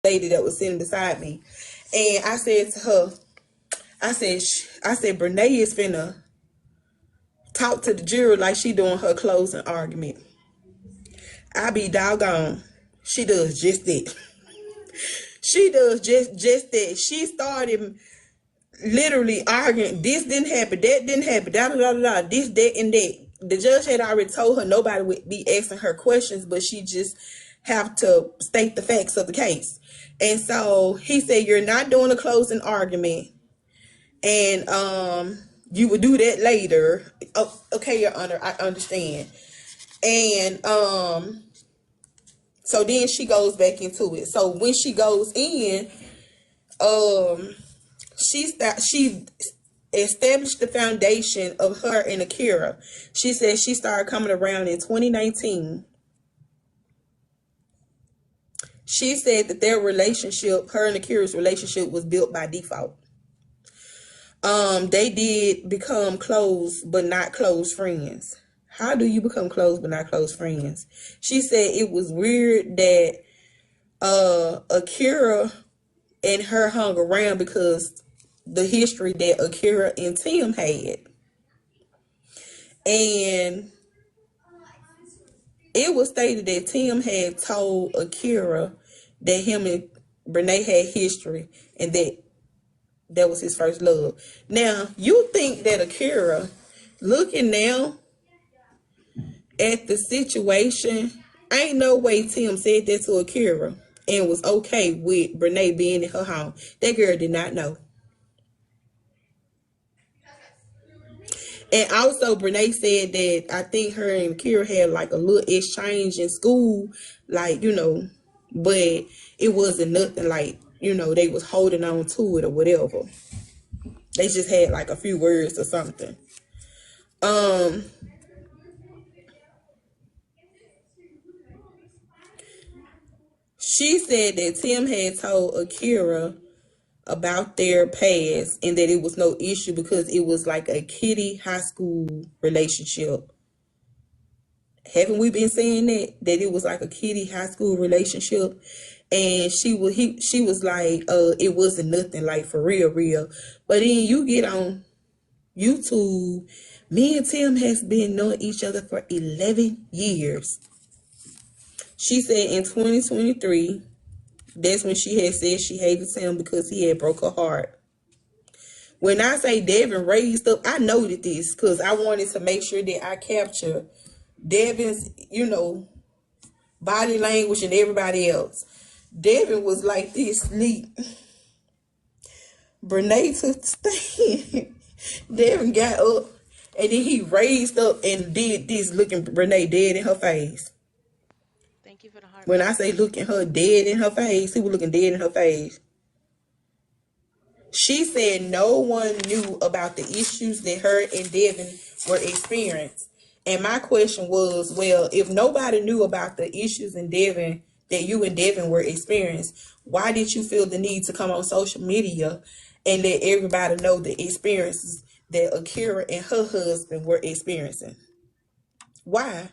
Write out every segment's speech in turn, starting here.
lady that was sitting beside me. And I said to her, I said, Brenay is finna talk to the jury like she doing her closing argument. I be doggone. She does just that. She does just that. She started literally arguing. This didn't happen. That didn't happen. Da da da da. This, that, and that. The judge had already told her nobody would be asking her questions, but she just have to state the facts of the case. And so he said, "You're not doing a closing argument, and you will do that later." Oh, okay, Your Honor, I understand. And so then she goes back into it. So when she goes in, she established the foundation of her and Akira. She said she started coming around in 2019. She said that their relationship, her and Akira's relationship, was built by default. They did become close, but not close friends. How do you become close but not close friends? She said it was weird that Akira and her hung around because the history that Akira and Tim had. And it was stated that Tim had told Akira that him and Brenay had history and that was his first love. Now, you think that Akira, looking now at the situation, ain't no way Tim said that to Akira and was okay with Brenay being in her home. That girl did not know. And also, Brenay said that I think her and Akira had like a little exchange in school, like, you know, but it wasn't nothing like, you know, they was holding on to it or whatever. They just had like a few words or something. She said that Tim had told Akira about their past and that it was no issue because it was like a kiddie high school relationship. Haven't we been saying that it was like a kiddie high school relationship? And she was like, it wasn't nothing like for real. But then you get on YouTube, me and Tim has been knowing each other for 11 years. She said in 2023, that's when she had said she hated Tim because he had broke her heart. When I say Devin raised up, I noted this because I wanted to make sure that I capture Devin's, you know, body language and everybody else. Devin was like this sleep. Brenay took the stand. Devin got up and then he raised up and did this, looking Brenay dead in her face. Thank you for the heart. When I say looking her dead in her face, he was looking dead in her face. She said no one knew about the issues that her and Devin were experiencing. And my question was, well, if nobody knew about the issues in Devin that you and Devin were experiencing, why did you feel the need to come on social media and let everybody know the experiences that Akira and her husband were experiencing? Why?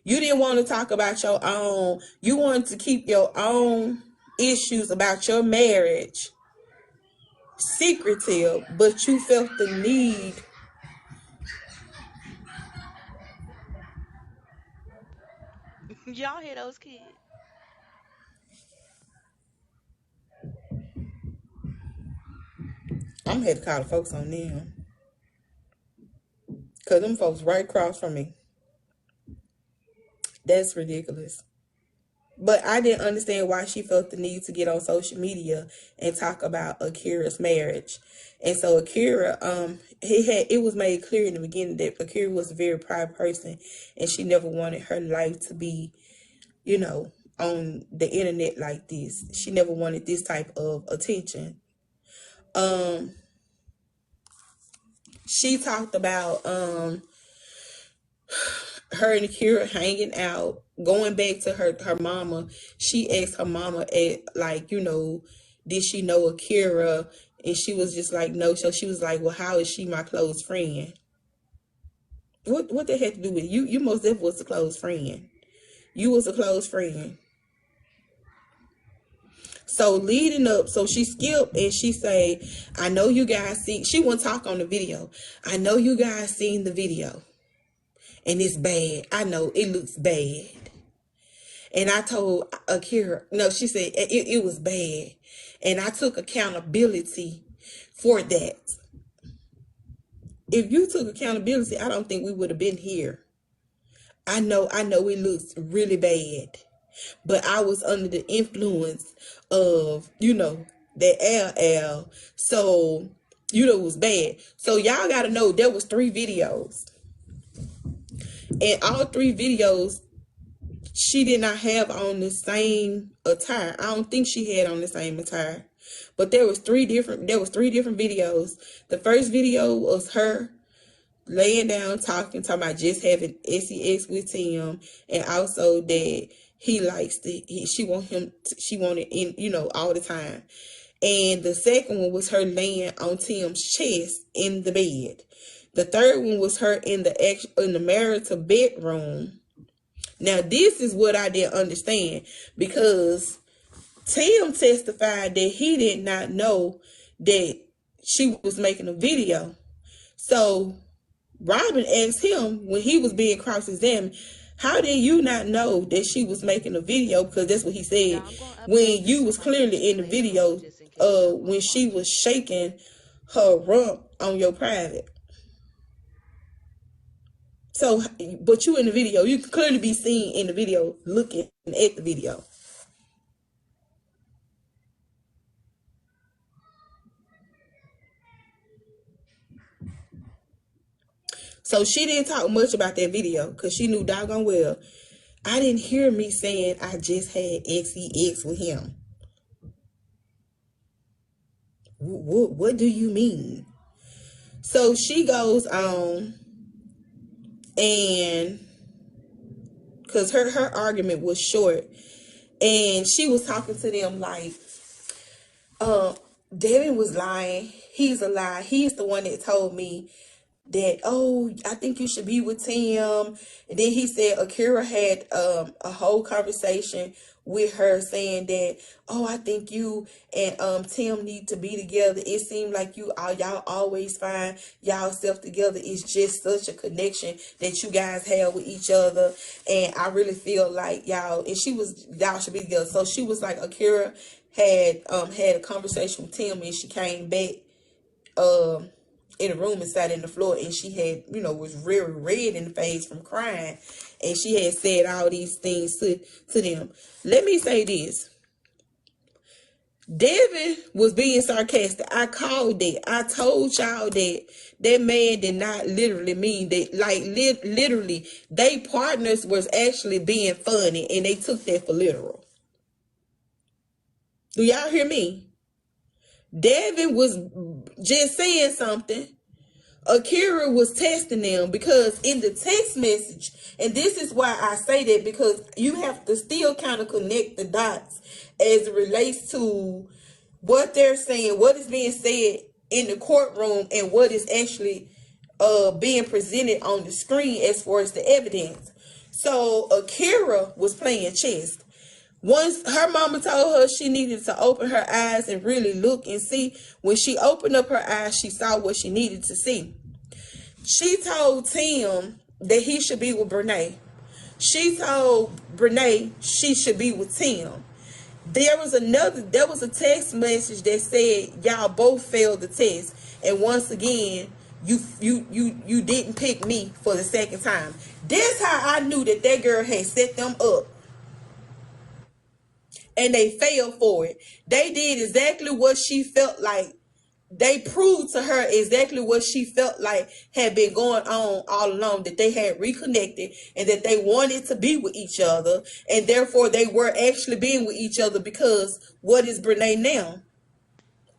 You didn't want to talk about your own. You wanted to keep your own issues about your marriage secretive, but you felt the need. Y'all hear those kids? I'm here to call the folks on them. Because them folks right across from me. That's ridiculous. But I didn't understand why she felt the need to get on social media and talk about Akira's marriage. And so Akira, it was made clear in the beginning that Akira was a very private person and she never wanted her life to be, you know, on the internet like this. She never wanted this type of attention. She talked about her and Akira hanging out, going back to her mama. She asked her mama, like, you know, did she know Akira? And she was just like, no. So she was like, well, how is she my close friend? What that had to do with it? You most definitely was a close friend. You was a close friend. So leading up, so she skipped and she say, I know you guys see, she won't talk on the video. I know you guys seen the video and it's bad. I know it looks bad. And I told Akira, no, she said it was bad. And I took accountability for that. If you took accountability, I don't think we would have been here. I know it looks really bad. But I was under the influence of, that LL. So, it was bad. So y'all got to know there was 3 videos. And all 3 videos, she did not have on the same attire. I don't think she had on the same attire. But there was 3 different videos. The first video was her laying down talking about just having sex with Tim, and also that he likes she wanted in, all the time. And the second one was her laying on Tim's chest in the bed. The third one was her in the marital bedroom. Now this is what I didn't understand, because Tim testified that he did not know that she was making a video. So Robin asked him when he was being cross-examined, how did you not know that she was making a video? Because that's what he said. When you was clearly in the video, when she was shaking her rump on your private. So, but you in the video, you can clearly be seen in the video looking at the video. So she didn't talk much about that video because she knew doggone well I didn't hear me saying I just had sex with him. What do you mean? So she goes on, and because her argument was short, and she was talking to them like, Devin was lying. He's a lie. He's the one that told me that, oh, I think you should be with Tim. And then he said Akira had a whole conversation with her saying that, oh, I think you and Tim need to be together. It seemed like y'all always find y'all self together. It's just such a connection that you guys have with each other. And I really feel like y'all should be together. So she was like, Akira had a conversation with Tim, and she came back in the room and sat in the floor, and she had, was very red in the face from crying, and she had said all these things to them. Let me say this. Devin was being sarcastic. I called it. I told y'all that man did not literally mean that. Like, literally, they partners was actually being funny, and they took that for literal. Do y'all hear me? Devin was just saying something. Akira was testing them, because in the text message, and this is why I say that, because you have to still kind of connect the dots as it relates to what they're saying, what is being said in the courtroom, and what is actually being presented on the screen as far as the evidence. So Akira was playing chess. Once her mama told her she needed to open her eyes and really look and see, when she opened up her eyes, she saw what she needed to see. She told Tim that he should be with Brenay. She told Brenay she should be with Tim. There was a text message that said y'all both failed the test, and once again, you didn't pick me for the second time. That's how I knew that girl had set them up. And they failed for it. They did exactly what she felt like. They proved to her exactly what she felt like had been going on all along, that they had reconnected and that they wanted to be with each other. And therefore, they were actually being with each other, because what is Brenay now?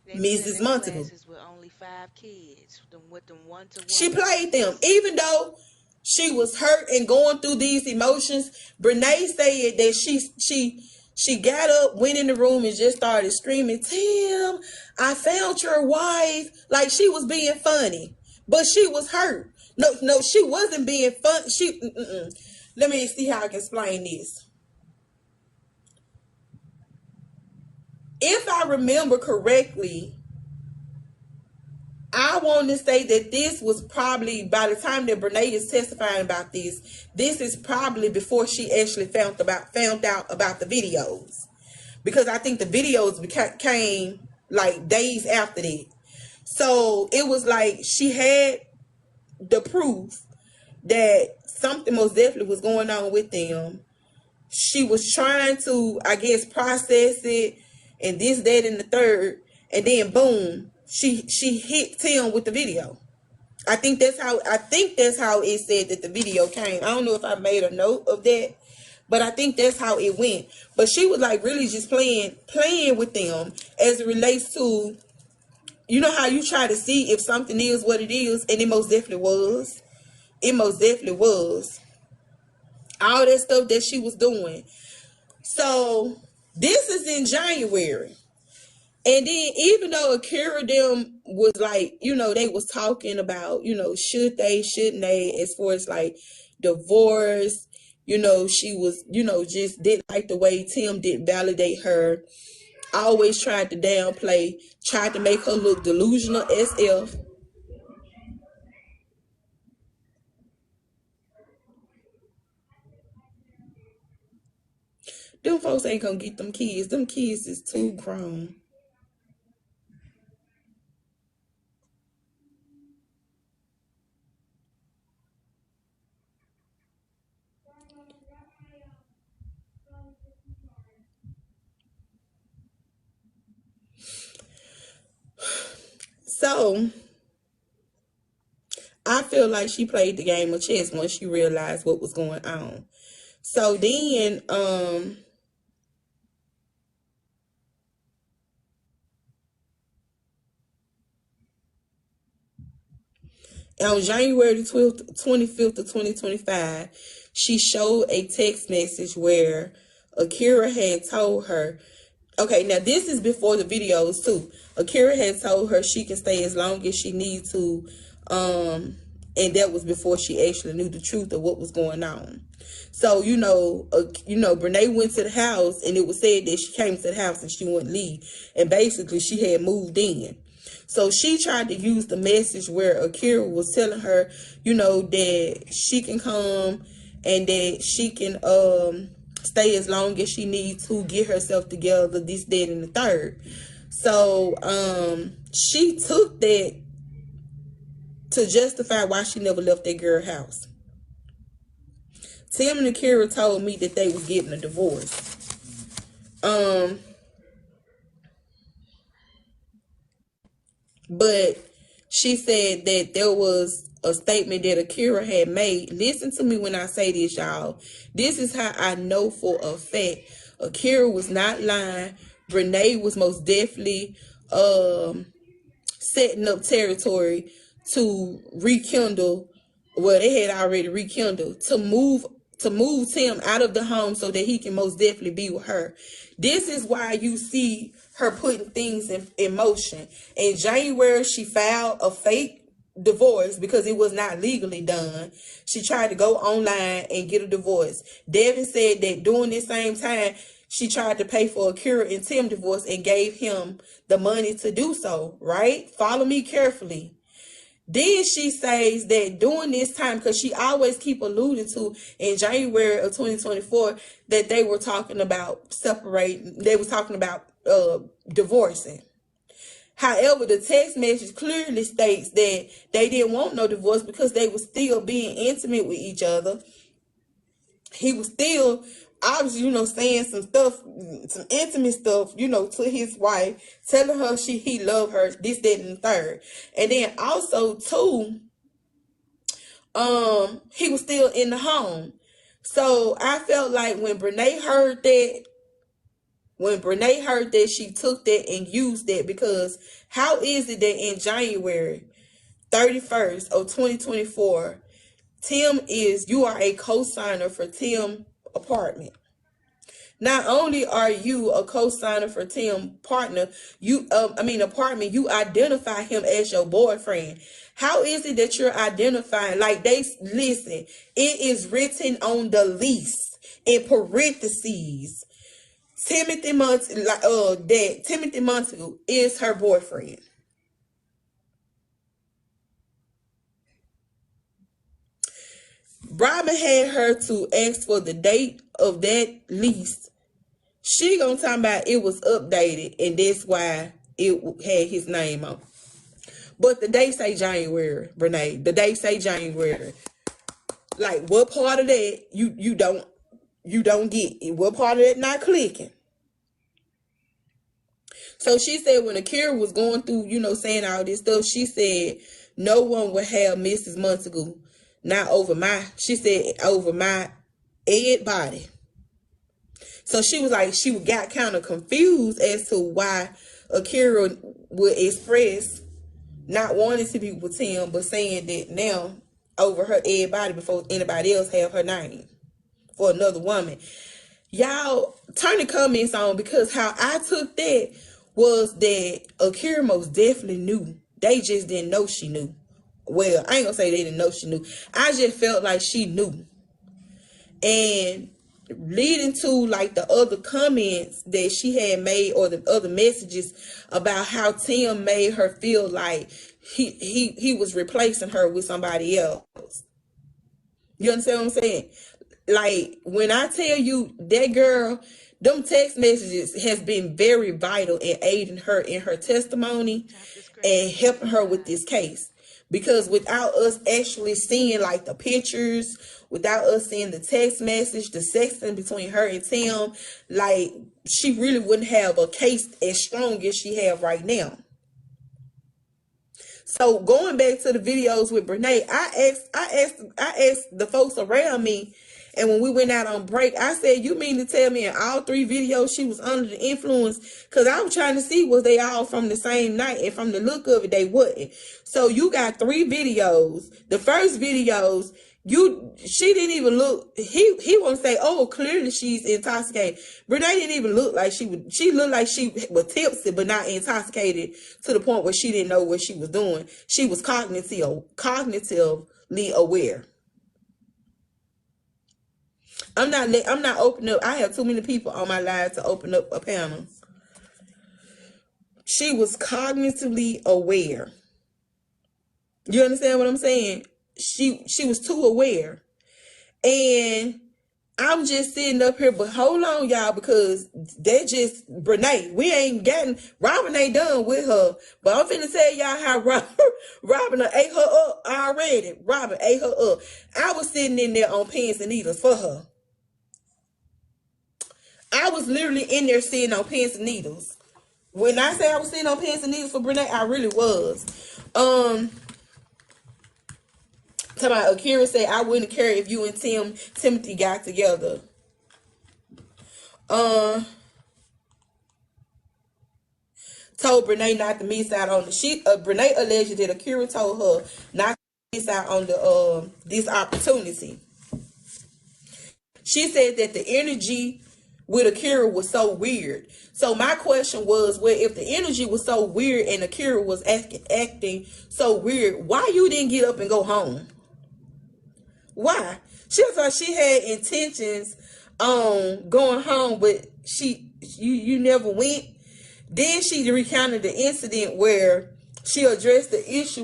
They was in Mrs. them Montague. classes with only 5 kids, with them She one-to-one played them. classes. Even though she was hurt and going through these emotions, Brenay said that she got up, went in the room, and just started screaming, Tim, I found your wife. Like, she was being funny, but she was hurt. No, she wasn't being fun. Let me see how I can explain this. If I remember correctly, I want to say that this was probably, by the time that Brenay is testifying about this is probably before she actually found out about the videos, because I think the videos came like days after that. So it was like she had the proof that something most definitely was going on with them. She was trying to, I guess, process it, and this, that, and the third, and then boom, she hit Tim with the video. I think that's how it said that the video came. I don't know if I made a note of that, but I think that's how it went. But she was like really just playing with them as it relates to, you know how you try to see if something is what it is, and it most definitely was. It most definitely was. All that stuff that she was doing. So this is in January. And then even though Akira them was like, they was talking about, should they, shouldn't they, as far as like divorce, she was, just didn't like the way Tim didn't validate her. Always tried to downplay, tried to make her look delusional SF. Them folks ain't gonna get them kids. Them kids is too grown. So I feel like she played the game of chess once she realized what was going on. So then, on January the 25th of 2025, she showed a text message where Akira had told her, okay, now this is before the videos too. Akira had told her she can stay as long as she needs to, and that was before she actually knew the truth of what was going on. So, Brenay went to the house, and it was said that she came to the house and she wouldn't leave. And basically, she had moved in. So she tried to use the message where Akira was telling her, that she can come and that she can stay as long as she needs to get herself together, this, that, and the third. So she took that to justify why she never left that girl's house. Tim and Akira told me that they was getting a divorce. But she said that there was a statement that Akira had made. Listen to me when I say this, y'all. This is how I know for a fact Akira was not lying. Brenay was most definitely setting up territory to rekindle. Well, they had already rekindled to move Tim out of the home so that he can most definitely be with her. This is why you see her putting things in motion. In January, she filed a fake divorce because it was not legally done. She tried to go online and get a divorce. Devin said that during this same time, she tried to pay for Akira and Tim divorce and gave him the money to do so, right? Follow me carefully. Then she says that during this time, because she always keep alluding to in January of 2024 that they were talking about separating, they were talking about divorcing. However, the text message clearly states that they didn't want no divorce because they were still being intimate with each other. He was still obviously, saying some stuff, some intimate stuff, to his wife, telling her he loved her, this, that, and the third. And then also too, he was still in the home. So I felt like when Brenay heard that, she took that and used that, because how is it that in January 31st of 2024, you are a co-signer for Tim apartment. Not only are you a co-signer for Tim apartment, you identify him as your boyfriend. How is it that you're identifying? It is written on the lease in parentheses. that Timothy Montague is her boyfriend. Robin had her to ask for the date of that lease. She gonna talk about it was updated, and that's why it had his name on. But the date say January, Brenay. The date say January. Like, what part of that you don't get? What part of that not clicking? So she said when Akira was going through, saying all this stuff, she said no one would have Mrs. Montague, not over she said over my dead body. So she was like, she got kind of confused as to why Akira would express not wanting to be with him, but saying that now over her dead body before anybody else have her name for another woman. Y'all turn the comments on, because how I took that was that Akira most definitely knew. They just didn't know she knew. Well, I ain't gonna say they didn't know she knew. I just felt like she knew. And leading to like the other comments that she had made, or the other messages about how Tim made her feel like he was replacing her with somebody else. You understand what I'm saying? Like, when I tell you that girl, them text messages has been very vital in aiding her in her testimony and helping her with this case. Because without us actually seeing like the pictures, without us seeing the text message, the sexting between her and Tim, like, she really wouldn't have a case as strong as she have right now. So going back to the videos with Brenay, I asked the folks around me, and when we went out on break, I said, you mean to tell me in all 3 videos she was under the influence? Because I was trying to see, was they all from the same night? And from the look of it, they wasn't. So you got 3 videos. The first videos, she didn't even look, he won't say, oh, clearly she's intoxicated. Brenay didn't even look like she looked like she was tipsy, but not intoxicated to the point where she didn't know what she was doing. She was cognitively aware. I'm not opening up. I have too many people on my live to open up a panel. She was cognitively aware. You understand what I'm saying? She was too aware. And I'm just sitting up here, but hold on, y'all, because they just, Brenay, we ain't gotten, Robin ain't done with her. But I'm finna tell y'all how Robin ate her up already. Robin ate her up. I was sitting in there on pins and needles for her. I was literally in there sitting on pins and needles. When I say I was sitting on pins and needles for Brenay, I really was. Akira said, I wouldn't care if you and Timothy got together. Told Brenay not to miss out on Brenay alleged that Akira told her not to miss out on this opportunity. She said that the energy with Akira was so weird. So my question was, well, if the energy was so weird and Akira was acting so weird, why you didn't get up and go home? Why? She thought she had intentions on going home, but you never went. Then she recounted the incident where she addressed the issue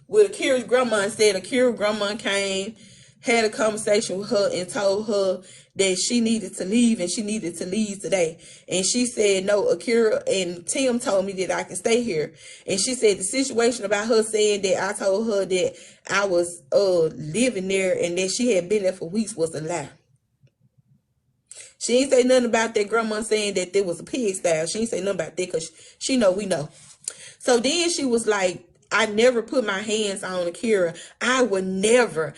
with Akira's grandma and said Akira's grandma came, had a conversation with her and told her that she needed to leave and she needed to leave today. And she said, no, Akira and Tim told me that I can stay here. And she said the situation about her saying that I told her that I was living there and that she had been there for weeks was a lie. She ain't say nothing about that grandma saying that there was a pigsty. She ain't say nothing about that because she know we know. So then she was like, I never put my hands on Akira. I would never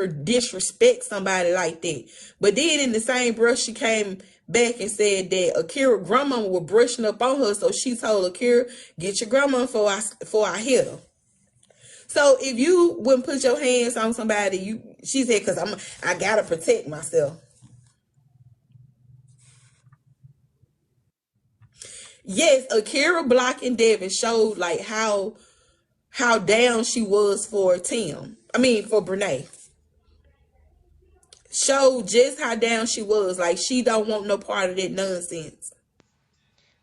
disrespect somebody like that. But then in the same breath, she came back and said that Akira grandma was brushing up on her. So she told Akira, get your grandma before I hit her. So if you wouldn't put your hands on somebody, she said, because I gotta protect myself. Yes, Akira blocking Devin showed like how down she was for Tim. I mean for Brenay. showed just how down she was. Like, she don't want no part of that nonsense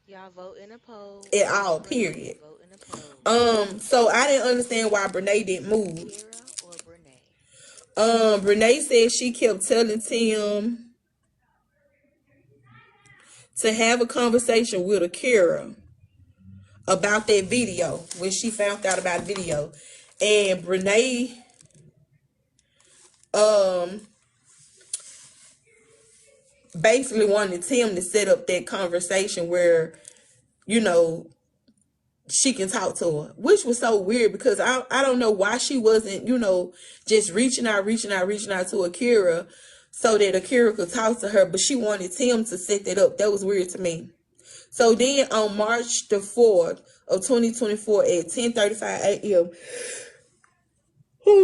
Y'all vote in a poll. at Tim all, and Brenay. period. Vote in a poll. So I didn't understand why Brenay didn't move. Akira or Brenay? Brenay said she kept telling Tim to have a conversation with Akira about that video when she found out about the video. And Brenay basically wanted Tim to set up that conversation where, you know, she can talk to her, which was so weird because I don't know why she wasn't, you know, just reaching out to Akira so that Akira could talk to her, but she wanted Tim to set that up. That was weird to me. So then on March the 4th of 2024 at 10:35 a.m.,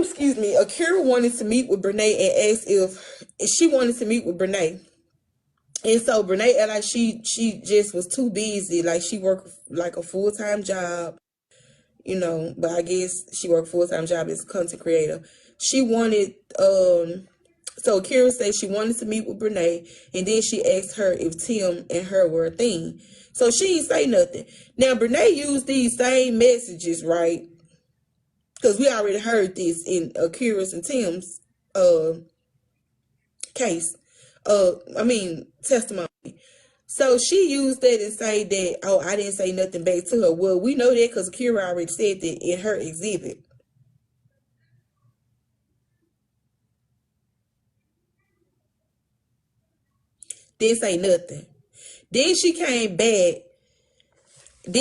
excuse me, Akira wanted to meet with Brenay and asked if she wanted to meet with Brenay. And so Brenay, like, she just was too busy. Like, she worked like a full-time job, you know, but I guess she worked full-time job as a content creator. She wanted, so Akira said she wanted to meet with Brenay, and then she asked her if Tim and her were a thing. So she didn't say nothing. Now, Brenay used these same messages, right? Because we already heard this in Akira's and Tim's case. Testimony. So she used that and say that, oh, I didn't say nothing back to her. Well, we know that because Akira already said that in her exhibit. Didn't say nothing. Then she came back. And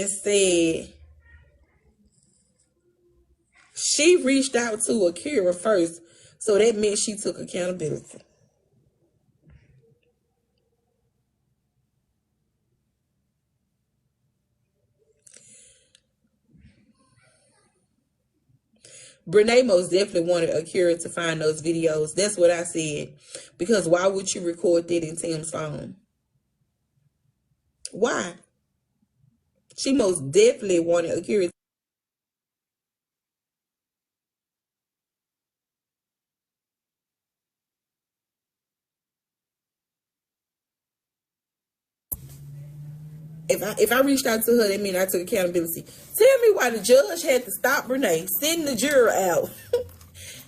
said she reached out to Akira first. So that meant she took accountability. Brenay most definitely wanted Akira to find those videos. That's what I said. Because why would you record that in Tim's phone? Why? She most definitely wanted Akira. If I reached out to her, that means I took accountability. Tell me why the judge had to stop Brenay, send the juror out,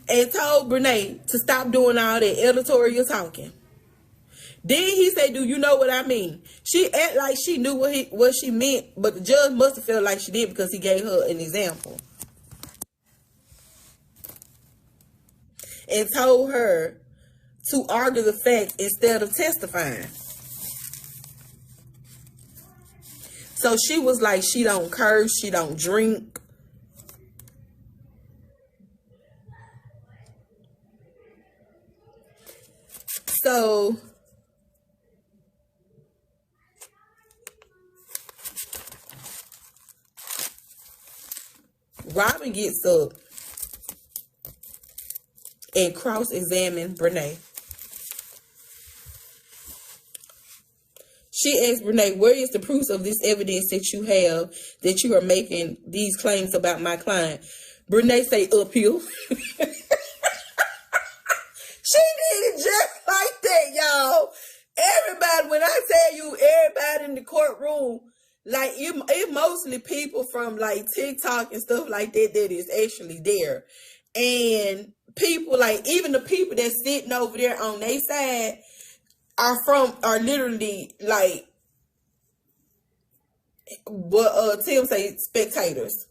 and told Brenay to stop doing all that editorial talking. Then he said, do you know what I mean? She act like she knew what she meant, but the judge must have felt like she did because he gave her an example. And told her to argue the facts instead of testifying. So she was like, she don't curse, she don't drink. So Robin gets up and cross-examine Brenay. She asked Brenay, where is the proof of this evidence that you have that you are making these claims about my client? Brenay say, up here. She did it just like that, y'all. Everybody, when I tell you everybody in the courtroom, like it mostly people from like TikTok and stuff like that that is actually there. And people, like even the people that's sitting over there on their side are literally like what Tim say, spectators.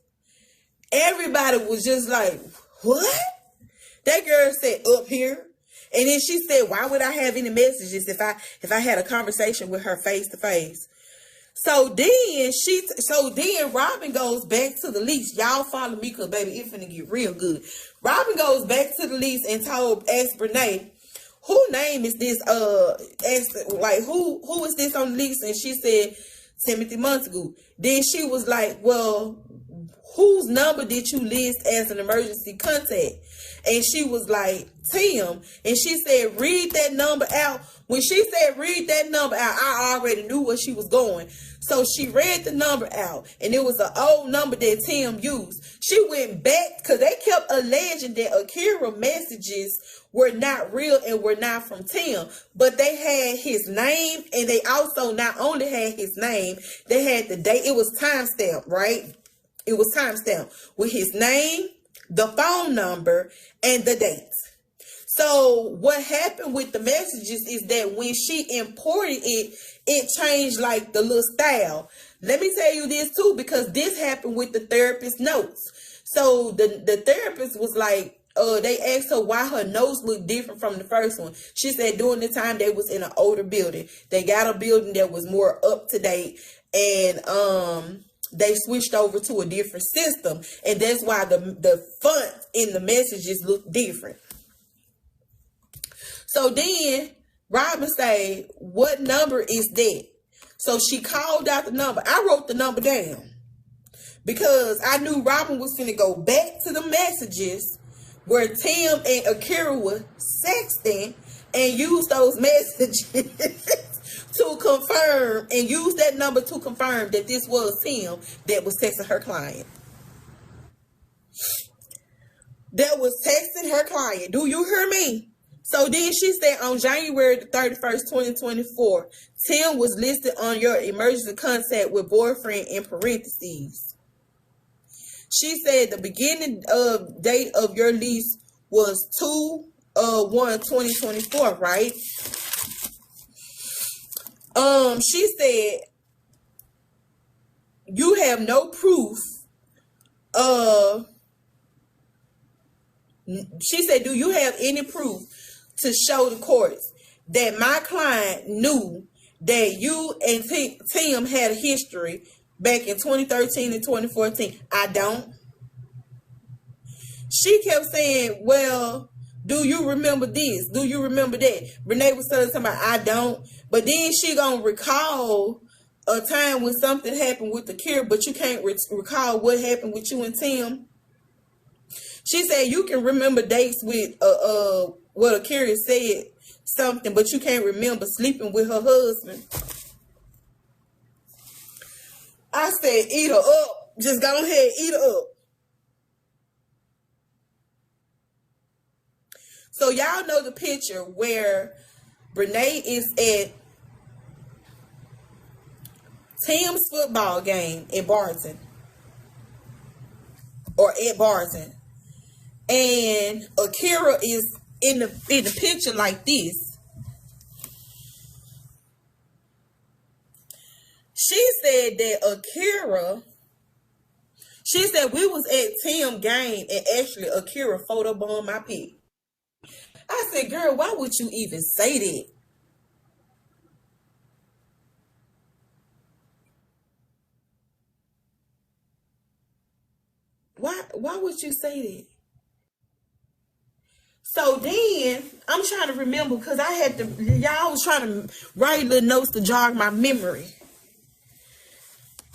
Everybody was just like, what? That girl said up here. And then she said, why would I have any messages if I had a conversation with her face to face? So then Robin goes back to the lease. Y'all follow me because baby, it's finna get real good. Robin goes back to the lease and asked Brenay, who name is this? Who is this on the lease? And she said, Timothy Montague. Then she was like, well, whose number did you list as an emergency contact? And she was like, Tim. And she said, read that number out. When she said, read that number out, I already knew where she was going. So she read the number out, and it was an old number that Tim used. She went back, because they kept alleging that Akira messages were not real and were not from Tim. But they had his name, and they also not only had his name, they had the date. It was timestamped, right? It was timestamped with his name, the phone number, and the date. So what happened with the messages is that when she imported it, it changed like the little style. Let me tell you this too, because this happened with the therapist notes. So the therapist was like, they asked her why her notes looked different from the first one. She said during the time they was in an older building, they got a building that was more up to date, and they switched over to a different system, and that's why the font in the messages look different. So then Robin said, what number is that? So she called out the number. I wrote the number down because I knew Robin was going to go back to the messages where Tim and Akira were sexting and use those messages to confirm, and use that number to confirm that this was Tim that was texting her client. That was texting her client. Do you hear me? So then she said on January the 31st, 2024, Tim was listed on your emergency contact with boyfriend in parentheses. She said the beginning of date of your lease was 2/1/2024, right? She said you have no proof. She said, do you have any proof to show the courts that my client knew that you and Tim had a history back in 2013 and 2014? I don't. She kept saying, well, do you remember this? Do you remember that? Brenay was telling somebody, I don't. But then she gonna recall a time when something happened with the cure, but you can't recall what happened with you and Tim. She said you can remember dates with what Akira said something, but you can't remember sleeping with her husband. I said, eat her up. Just go ahead, eat her up. So y'all know the picture where Brenay is at Tim's football game in Barton. Or at Barton. And Akira is in the picture like this. She said that Akira, she said we was at Tim game and actually Akira photobombed my pic. I said, girl, why would you even say that? Why would you say that? So then, I'm trying to remember, because I had to, y'all was trying to write little notes to jog my memory.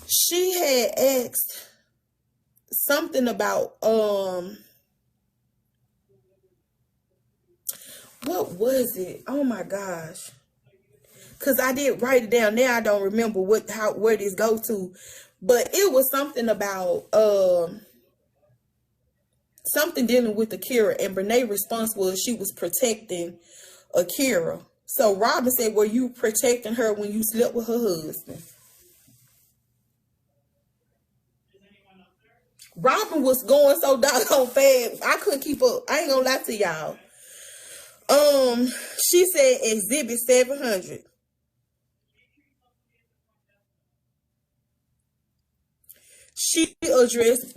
She had asked something about, what was it? Oh my gosh. Because I did write it down. Now I don't remember where this go to. But it was something about, something dealing with Akira, and Brenay's response was she was protecting Akira. So Robin said, were you protecting her when you slept with her husband? Robin was going so doggone fast, I couldn't keep up. I ain't gonna lie to y'all. She said exhibit 700. She addressed,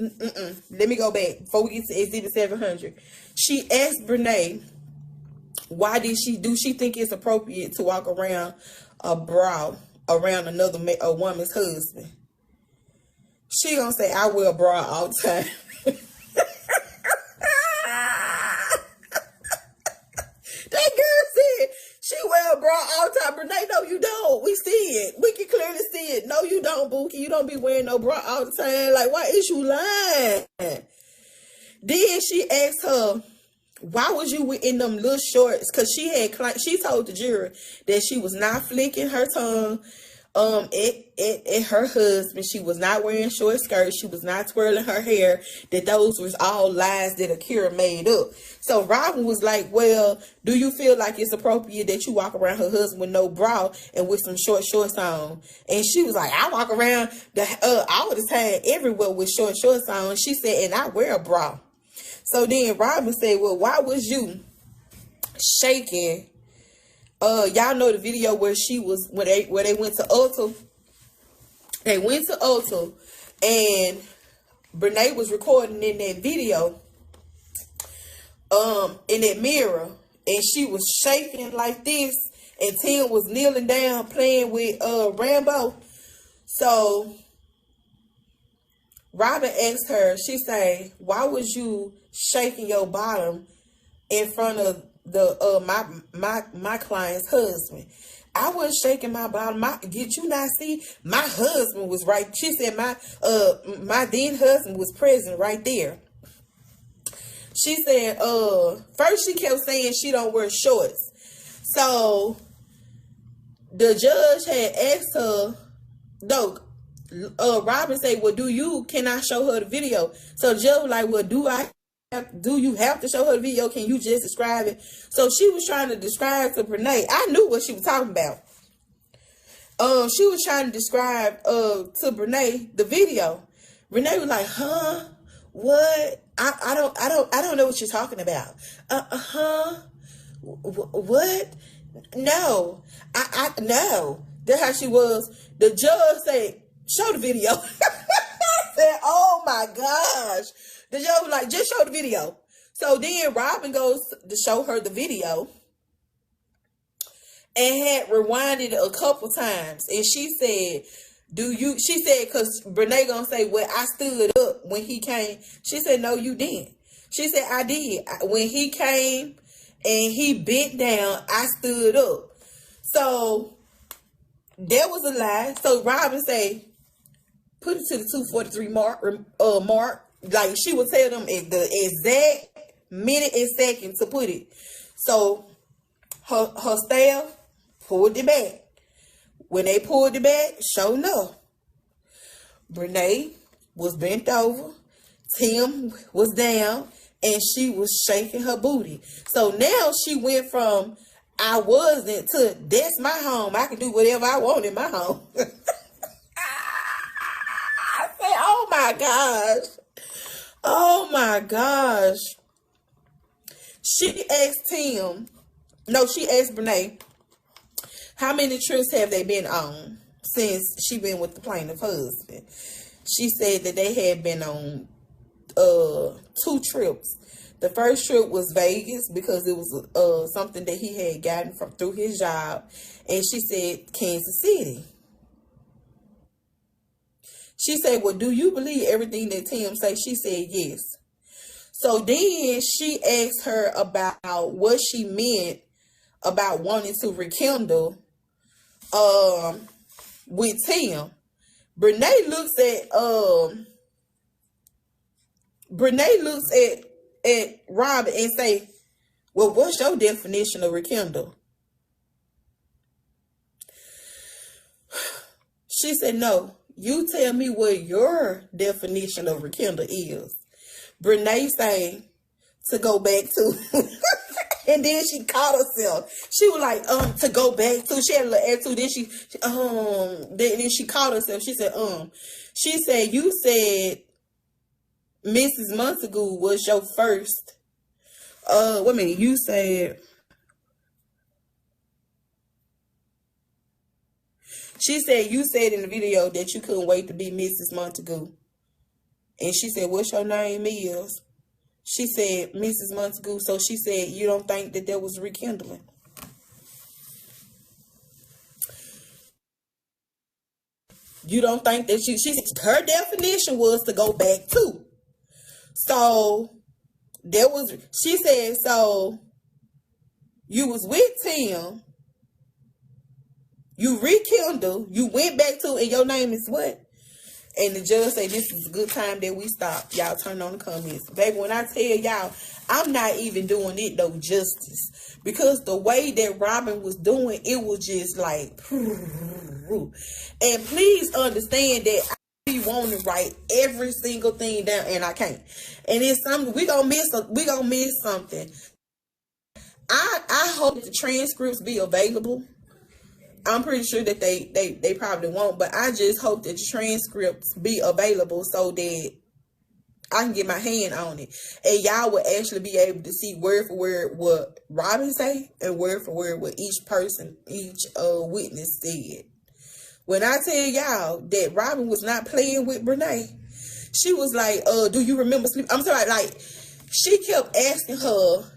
let me go back before we get to exhibit 700. She asked Brenay, why did she think it's appropriate to walk around a bra around a woman's husband? She gonna say, I wear a bra all the time. That girl said she wear a bra all the time. Brenay, no, you don't. We see it. We can clearly see it. No, you don't, Bookie. You don't be wearing no bra all the time. Like, why is you lying? Then she asked her, why was you in them little shorts? Because she told the jury that she was not flicking her tongue at her husband. She was not wearing short skirts. She was not twirling her hair. That those was all lies that Akira made up. So Robin was like, well, do you feel like it's appropriate that you walk around her husband with no bra and with some short shorts on? And she was like, I walk around all the time everywhere with short shorts on. She said, and I wear a bra. So then Robin said, well, why was you shaking? Y'all know the video where she was, where they went to Ulta. They went to Ulta and Brenay was recording in that video, in that mirror, and she was shaking like this, and Tim was kneeling down playing with Rambo. So Robin asked her, she said, why was you shaking your bottom in front of the my client's husband? I was shaking my bottom. Did you not see? My husband was right. She said my then husband was present right there. She said, first she kept saying she don't wear shorts. So the judge had asked her, no, Robin said, well, can I show her the video? So the judge was like, well, do you have to show her the video? Can you just describe it? So she was trying to describe to Brenay. I knew what she was talking about. She was trying to describe to Brenay the video. Brenay was like, huh? What? I don't know what you're talking about. What? No. No. That's how she was. The judge said, show the video. I said, oh my gosh. The judge was like, just show the video. So then Robin goes to show her the video and had rewinded it a couple times. And she said, she said, because Brenay gonna say, well, I stood up when he came. She said, no, you didn't. She said, I did. When he came and he bent down, I stood up. So that was a lie. So Robin said, put it to the 2:43 mark. Like, she would tell them the exact minute and second to put it. So her staff pulled it back. When they pulled it back, sure enough, Brenay was bent over, Tim was down, and she was shaking her booty. So now she went from I wasn't to that's my home. I can do whatever I want in my home. I said, oh my gosh. Oh my gosh. She asked Brenay, how many trips have they been on since she been with the plaintiff husband? She said that they had been on 2 trips. The first trip was Vegas because it was something that he had gotten through his job. And she said Kansas City. She said, well, do you believe everything that Tim said? She said yes. So then she asked her about what she meant about wanting to rekindle with Tim. Brenay looks at Robin and say, well, what's your definition of rekindle? She said, no, you tell me what your definition of rekindle is. Brenay say, to go back to. And then she caught herself. She was like, to go back to. She had a little attitude. Then she caught herself. She said, She said, you said Mrs. Montague was your first. Wait a minute. You said. She said, you said in the video that you couldn't wait to be Mrs. Montague. And she said, what's your name is? She said, Mrs. Montague. So she said, you don't think that there was rekindling? You don't think that she said her definition was to go back to. So there was, she said, so you was with Tim You rekindle, you went back to, and your name is what? And the judge say this is a good time that we stop. Y'all turn on the comments. Baby, when I tell y'all, I'm not even doing it no justice. Because the way that Robin was doing, it was just like, and please understand that I be wanting to write every single thing down, and I can't. And it's something we gonna miss something. I hope the transcripts be available. I'm pretty sure that they probably won't, but I just hope that the transcripts be available so that I can get my hand on it. And y'all will actually be able to see word for word what Robin say and word for word what each witness said. When I tell y'all that Robin was not playing with Brenay, she was like, do you remember sleep? I'm sorry, like, she kept asking her.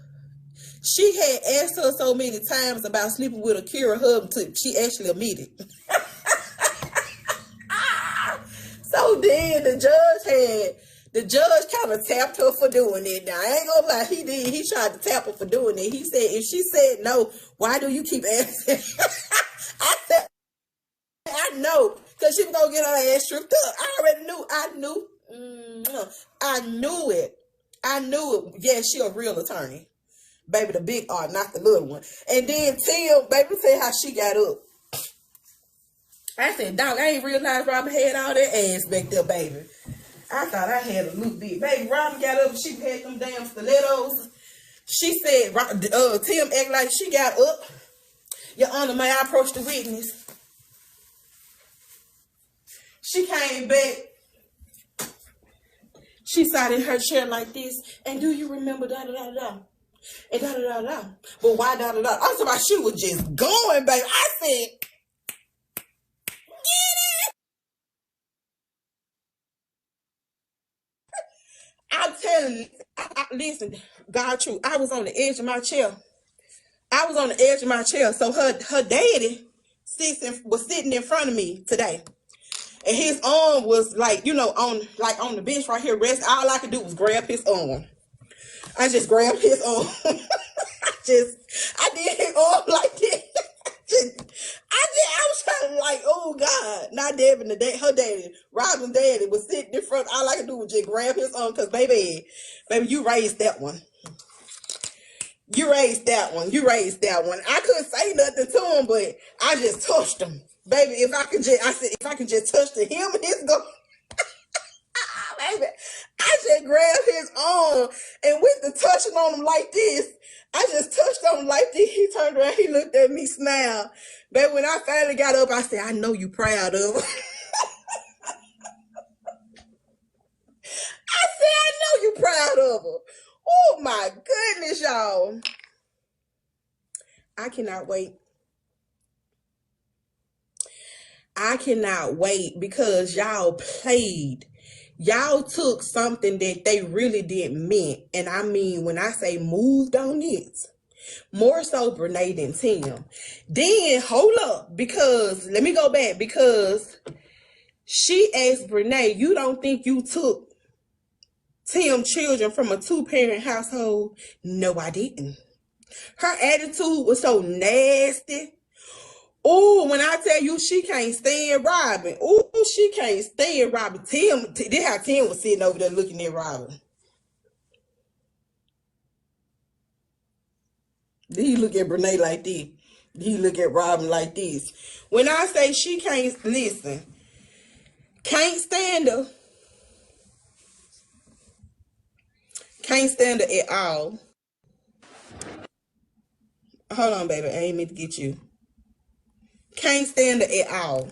She had asked her so many times about sleeping with Akira husband until she actually admitted. So then the judge kind of tapped her for doing it. Now, I ain't gonna lie, he did. He tried to tap her for doing it. He said, if she said no, why do you keep asking? I said, I know, because she was gonna get her ass stripped up. I already knew. I knew it. Yeah, she a real attorney. Baby, the big R, not the little one. And then Tim, baby, tell you how she got up. I said, dog, I ain't realized Robin had all that ass back there, baby. I thought I had a little bit. Baby, Robin got up and she had them damn stilettos. She said, Tim act like she got up. Your Honor, may I approach the witness? She came back. She sat in her chair like this. And do you remember da-da-da-da? And da-da-da-da. But why da-da-da? I was about she was just going, baby. I said, get it. I'm telling you, listen, God true. I was on the edge of my chair. So her daddy was sitting in front of me today. And his arm was like, on the bench right here, rest. All I could do was grab his arm. I just grabbed his arm. I did his arm like this. I was trying to like, oh God. Not Devin, her daddy, Robin's daddy was sitting in front. All I could do was just grab his arm because baby, you raised that one. You raised that one. I couldn't say nothing to him, but I just touched him. Baby, if I could just touch the hem of his go. Baby, I just grabbed his arm and with the touching on him like this, I just touched on him like this. He turned around, he looked at me, smiled. Baby, when I finally got up, I said, I know you proud of her. I said, I know you proud of her. Oh my goodness, y'all. I cannot wait. Because y'all played. Y'all took something that they really didn't mean. And I mean, when I say moved on it, more so Brenay than Tim. Then, hold up, because, let me go back, because she asked Brenay, you don't think you took Tim's children from a 2-parent household? No, I didn't. Her attitude was so nasty. Oh, when I tell you she can't stand Robin. Oh, she can't stand Robin. This how Tim was sitting over there looking at Robin. Then he look at Brenay like this. He look at Robin like this. When I say she can't, listen, can't stand her. Can't stand her at all. Hold on, baby. I ain't meant to get you. Can't stand her at all.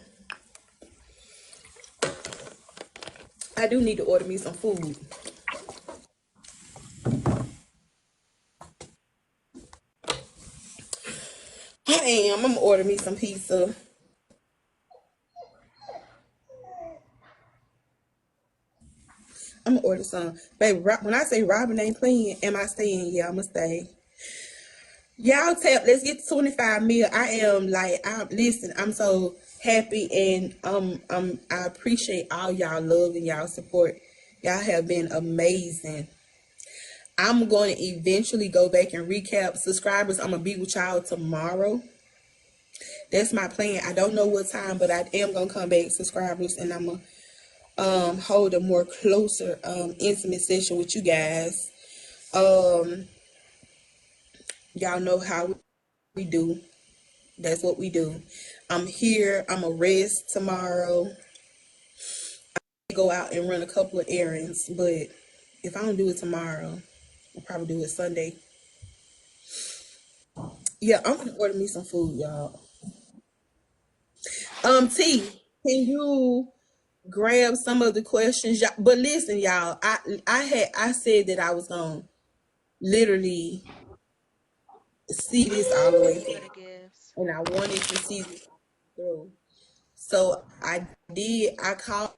I do need to order me some food. I'm gonna order me some pizza. I'm gonna order some. Baby, when I say Robin ain't playing, am I staying? Yeah, I'm gonna stay. Y'all tap, let's get to 25 mil. Listen, I'm so happy and I appreciate all y'all love and y'all support. Y'all have been amazing. I'm going to eventually go back and recap subscribers. I'm gonna be with y'all tomorrow. That's my plan. I don't know what time, but I am gonna come back, subscribers, and I'm gonna hold a more closer intimate session with you guys. Um, y'all know how we do. That's what we do. I'm here. I'm gonna rest tomorrow. Go out and run a couple of errands, but if I don't do it tomorrow, I'll probably do it Sunday. Yeah, I'm gonna order me some food, y'all. T, can you grab some of the questions? Y'all, but listen, y'all, I said that I was gonna literally see this all the way Thank you for through, the gifts. and I wanted to see this through. So I did. I called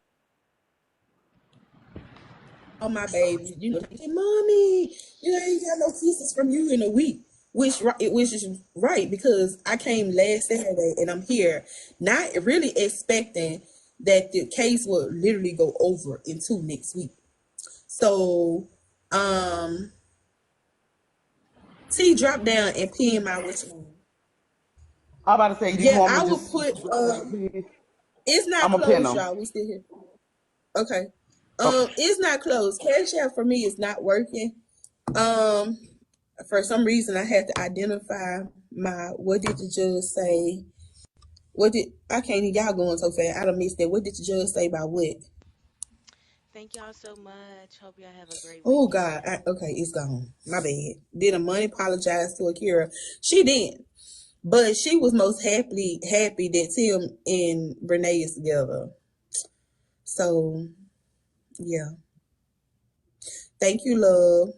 my baby, say, Mommy, you ain't got no kisses from you in a week. Which is right, because I came last Saturday and I'm here, not really expecting that the case will literally go over into next week. So, T drop down and pin my which one. I'm about to say, do you Yeah, want me I to will just put. please? It's not I'm gonna pin closed, them. y'all. We still here. Okay. Okay. It's not closed. Cash App for me is not working. Um, for some reason, I had to identify my. What did the judge say? What did I can't even y'all going so fast? I don't miss that. What did the judge say about what? Thank y'all so much. Hope y'all have a great Oh weekend. God. Okay, it's gone. My bad. Did a money apologize to Akira? She didn't. But she was most happy that Tim and Brenay is together. So yeah. Thank you, love.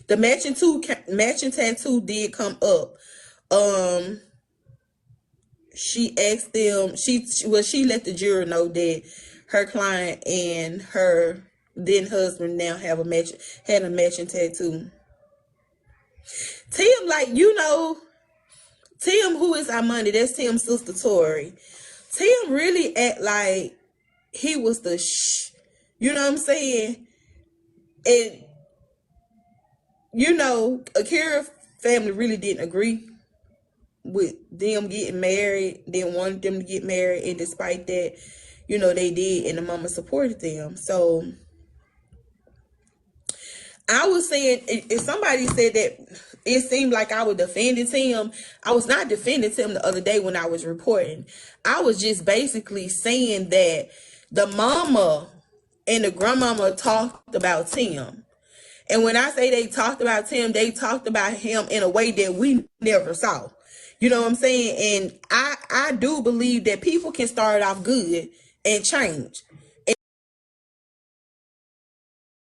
The matching tattoo did come up. Um, she asked them. She let the juror know that her client and her then husband now have had a matching tattoo. Tim, like Tim, who is our money? That's Tim's sister Tori. Tim really act like he was the you know what I'm saying? And Akira family really didn't agree with them getting married, didn't want them to get married, and despite that, they did, and the mama supported them. So I was saying, if somebody said that it seemed like I was defending Tim, I was not defending Tim the other day when I was reporting. I was just basically saying that the mama and the grandmama talked about Tim. And when I say they talked about Tim, they talked about him in a way that we never saw. You know what I'm saying? And I do believe that people can start off good and change.